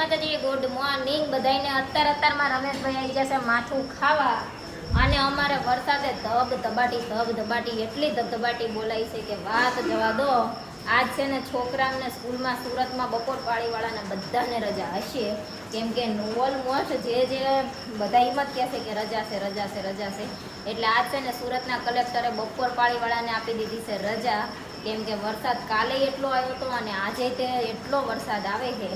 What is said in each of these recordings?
માતાજી, good morning બધાને। અત્યારમાં રમેશભાઈ આવી જશે માથું ખાવા અને અમારે વરસાદે ધબધબાટી એટલી ધબધબાટી બોલાઈ છે કે વાત જવા દો। આજ છે ને છોકરાઓને સ્કૂલમાં સુરતમાં બપોર પાળીવાળાને બધાને રજા હશે, કેમ કે ઓલમોસ્ટ જે બધા એમ જ કહેશે કે રજા છે। એટલે આજ છે ને સુરતના કલેક્ટરે બપોર પાળીવાળાને આપી દીધી છે રજા, કેમ કે વરસાદ કાલે એટલો આવ્યો હતો અને આજે તે એટલો વરસાદ આવે છે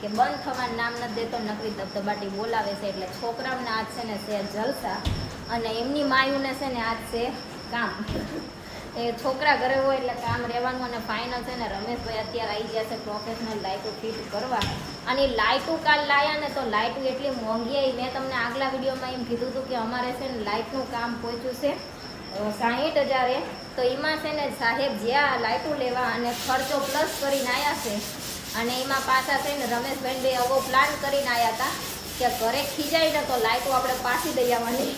કે બંધ થવાનું નામ નથી દેતો, નકરી ધબધબાટી બોલાવે છે। એટલે છોકરાઓને આજ છે ને છે જલસા અને એમની માયુને છે ને આજ છે કામ। એ છોકરા ઘરે હોય એટલે કામ રહેવાનું। અને ફાઇનલ છે ને રમેશભાઈ અત્યારે આવી ગયા છે પ્રોફેશનલ લાઇટો ફિટ કરવા। અને લાઇટો કાલ લાયા ને તો લાઇટો એટલી મોંઘી આવી। મેં તમને આગલા વિડીયોમાં એમ કીધું હતું કે અમારે છે ને લાઇટનું કામ પહોંચ્યું છે 60,000, તો એમાં છે ને સાહેબ જ્યાં લાઇટો લેવા અને ખર્ચો પ્લસ કરીને આવ્યા છે। અને એમાં પાછા છે ને રમેશભાઈ બે એવો પ્લાન કરીને આવ્યા હતા કે ઘરે ખીજાય ને તો લાઇટો આપણે પાછી દઈ આવવાની।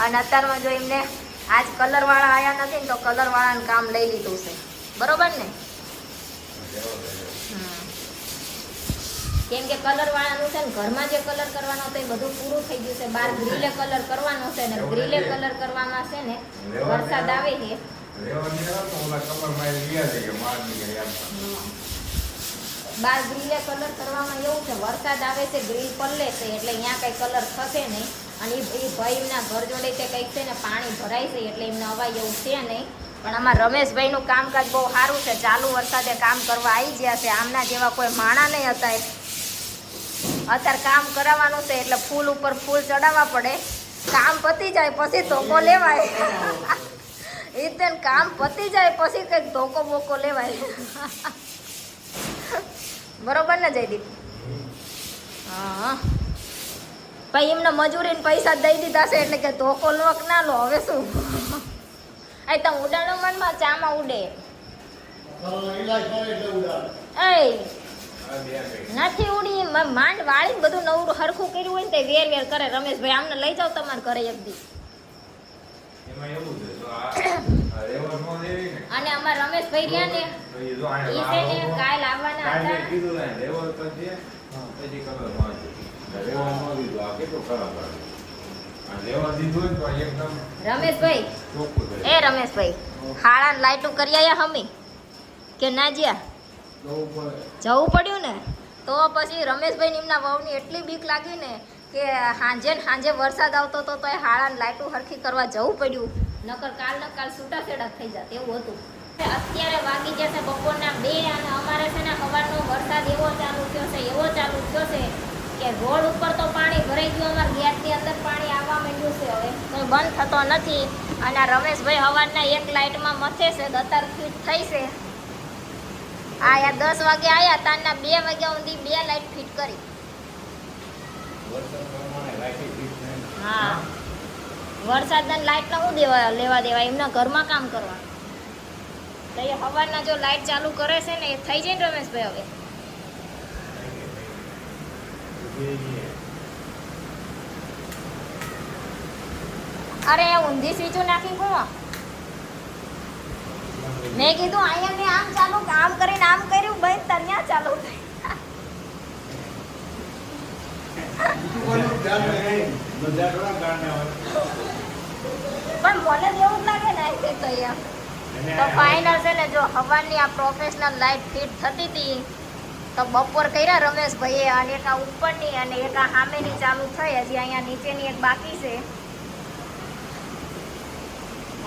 અને અત્યારમાં જો એમને આજ કલરવાળા આવ્યા નથી ને તો કલરવાળાનું કામ લઈ લીધું છે, બરોબર ને? કેમ કે કલરવાળાનું છે ને ઘરમાં જે કલર કરવાનો હતો એ બધું પૂરું થઈ ગયું છે। બહાર ગ્રીલે કલર કરવાનો છે ને ગ્રીલે કલર કરવામાં છે ને વરસાદ આવે છે, બાર ગ્રીલે કલર કરવામાં એવું છે વરસાદ આવે છે, ગ્રીલ પલ્લે છે એટલે અહીંયા કઈ કલર થશે નહીં। અને એ ભાઈના ઘર જોડે તે કંઈક છે ને પાણી ભરાય છે એટલે એમને અવાય એવું છે નહીં। પણ આમાં રમેશભાઈનું કામકાજ બહુ સારું છે, ચાલુ વરસાદે કામ કરવા આવી ગયા છે। આમના જેવા કોઈ માણા નહીં હતા, અત્યારે કામ કરાવવાનું છે એટલે ફૂલ ઉપર ફૂલ ચડાવવા પડે। કામ પતી જાય પછી ધોકો લેવાય એટલે કામ પતી જાય પછી કંઈક ધોકો બોકો લેવાય બરોબર ને જયદીપ? હા, ભાઈ એમને મજૂરીને પૈસા દઈ દીધા છે એટલે કે ધોકો લોક ના લો, હવે શું? એ તો ઉડાડો મનમાં ચામાં ઉડે નથી ઉડી, માંડ વાળી બધું નવું હરખું કર્યું હોય ને તે વેર કરે। રમેશભાઈ આમને લઈ જાઓ તમારે ઘરે એક દી। અને અમાર રમેશભાઈ રહ્યા ને ઈ છે ને કાલ આવવાના હતા। રમેશભાઈ હાળા લાઈટો કરી આયા હમી કે ના જ્યા જવું પડ્યું ને તો પછી રમેશભાઈ એમના વહુની એટલી બીક લાગી ને કે હાંજે વરસાદ આવતો હતો તો એ હાળા લાઈટો હરખી કરવા જવું પડ્યું, નકર કાલ છૂટાછેડા થઈ જાત એવું હતું। અત્યારે વાગી જશે બપોરના 2 અને અમારે છે ને સવારનો વરસાદ એવો ચાલુ થયો છે કે રોડ ઉપર તો પાણી ભરાઈ ગયું, અમારા ગેટની અંદર પાણી આવવા માંડ્યું છે, હવે કોઈ બંધ થતો નથી। અને આ રમેશભાઈ સવારના એક લાઇટમાં મથે છે, દતાર ફીટ થઈ છે। આયા 10 વાગે આયા, તારના 2 વાગ્યા સુધી 2 લાઇટ ફિટ કરી। હા, વરસાદના લાઇટ ના હું લેવા દેવા, એમના ઘરમાં કામ કરવાનું। તો એ સવારના જો લાઇટ ચાલુ કરે છે ને એ થઈ જાય ને રમેશભાઈ હવે અરે ઊંધી સ્વીચો નાખી કોણ? મેં કીધું અહીંયા મેં આમ ચાલુ આમ કરીને આમ કર્યું ભાઈ તન્યા ચાલુ થઈ પણ મને એવું જ લાગે ને તો તો ફાઇનલ છે ને જો હવાની આ પ્રોફેશનલ લાઇટ ફિટ થતી હતી તો બપોર કર્યા રમેશભાઈએ, અને એક આ ઉપરની અને એક આ સામેની ચાલુ થઈ, હજી અહીંયા નીચેની એક બાકી છે।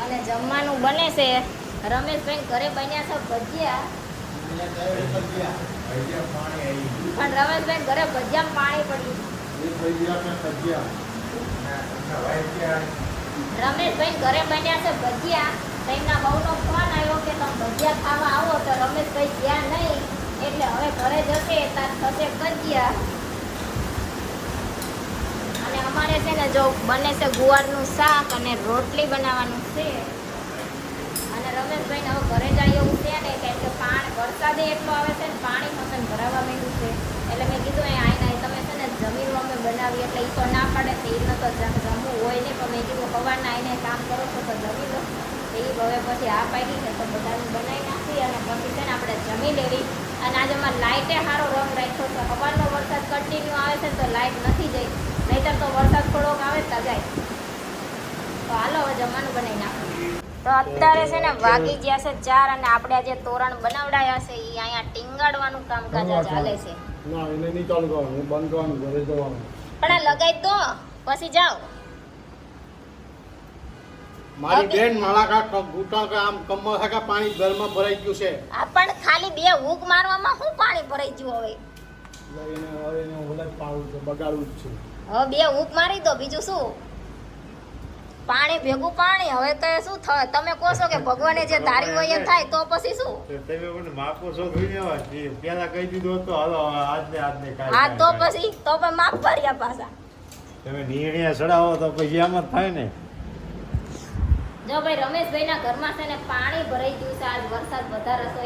અને જમવાનું બને છે, રમેશભાઈ ઘરે બન્યા છે ભજીયા, પણ રમેશભાઈ ઘરે ભજીયામાં પાણી પડ્યું। રમેશભાઈ ઘરે બન્યા છે ભજીયા, તેમના બહુનો ફોન આવ્યો કે તમે ભજીયા ખાવા આવો, તો રમેશભાઈ ગયા નહીં એટલે હવે ઘરે જશે તાર થશે ભજીયા। અને અમારે છે ને જો બને છે ગુવારનું શાક અને રોટલી બનાવવાનું છે। અને રમેશભાઈને હવે ઘરે જાય એવું છે ને કેમ કે વરસાદે એટલો આવે છે ને પાણી મકાન ભરાવા માંડ્યું છે, એટલે મેં કીધું આઈને તમે છે ને જમીન અમે બનાવી, એટલે એ તો ના પાડે છે, એને તો જમવું હોય નહીં, પણ મેં કીધું સવારના આઈને કામ કરો છો તો જમી લો। એ હવે પછી આ પાડી છે તો બધાને બનાવી નાખી અને પછી છે ને આપણે જમી લેવી। અને આજે અમારે લાઇટે સારો રંગ રાખ્યો કન્ટિન્યુ આવે છે તો લાઈટ નથી જઈ, નહીતર તો વરસાદ થોડોક આવે તો જાય. તો હાલો હવે જમવાનું બનાવી નાખો. તો અત્યારે છે ને વાગી ગયા છે 4 અને આપણે આજે તોરણ બનાવડાયા છે એ અહીંયા ટીંગાડવાનું કામકાજ ચાલે છે. ના એને નહીં ચાલુ કરવાનું, બંધ કરવાનું, ઘરે જવાનું. પણ આ લગાઈ દો પછી જાઓ. મારી બેન માળા કા ઘૂંટા કા આમ કમર હાકા પાણી ઘરમાં ભરાઈ ગયું છે. આ પણ ખાલી 2 હૂક મારવામાં શું પાણી ભરાઈ ગયું હવે? લઈને હવે એને ઓલા પાડું છે, બગાડવું જ છે. હવે 2 હૂક મારી દો, બીજું શું? પાણી ભેગું પાણી. હવે તો શું થાય? તમે કહો છો કે ભગવાને જે ધાર્યું હોય એ થાય, તો પછી શું? તમે મને માપો છો જોઈ પેલા કહી દીધું તો હાલો આજને કાંઈ હા તો પછી માફ ભર્યા પાછા. તમે નિર્ણય ચડાવો તો પછી એમ જ થાય ને. જો ભાઈ રમેશભાઈના ઘરમાં છે ને પાણી ભરાઈ ગયું છે. આજ વરસાદ વધારે હતો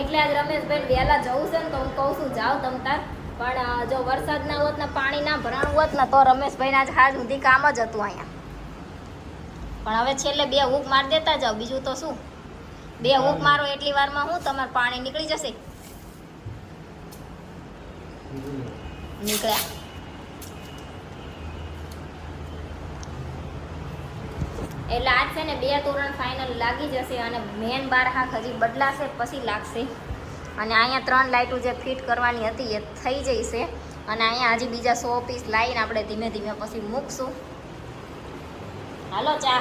એટલે આજ રમેશભાઈ વહેલા જવું છે ને તો હું કહું છું જાઓ તમ તાર. પણ જો વરસાદ ના હોત ને પાણી ના ભરાણું હોત ને તો રમેશભાઈના આજ હાજ સુધી કામ જ હતું અહીંયા. પણ હવે છેલ્લે 2 હૂક મારી દેતા જાઓ, બીજું તો શું? 2 હૂક મારો એટલી વારમાં હું તમારે પાણી નીકળી જશે. નીકળ્યા. એટલે આજ છે ને 2 તોરણ ફાઇનલ લાગી જશે અને મેન 12 હાક હજી બદલાશે પછી લાગશે. અને અહીંયા 3 લાઇટો જે ફિટ કરવાની હતી એ થઈ જશે. અને અહીંયા હજી બીજા 100 પીસ લાવીને આપણે ધીમે ધીમે પછી મૂકશું. હાલો ચા.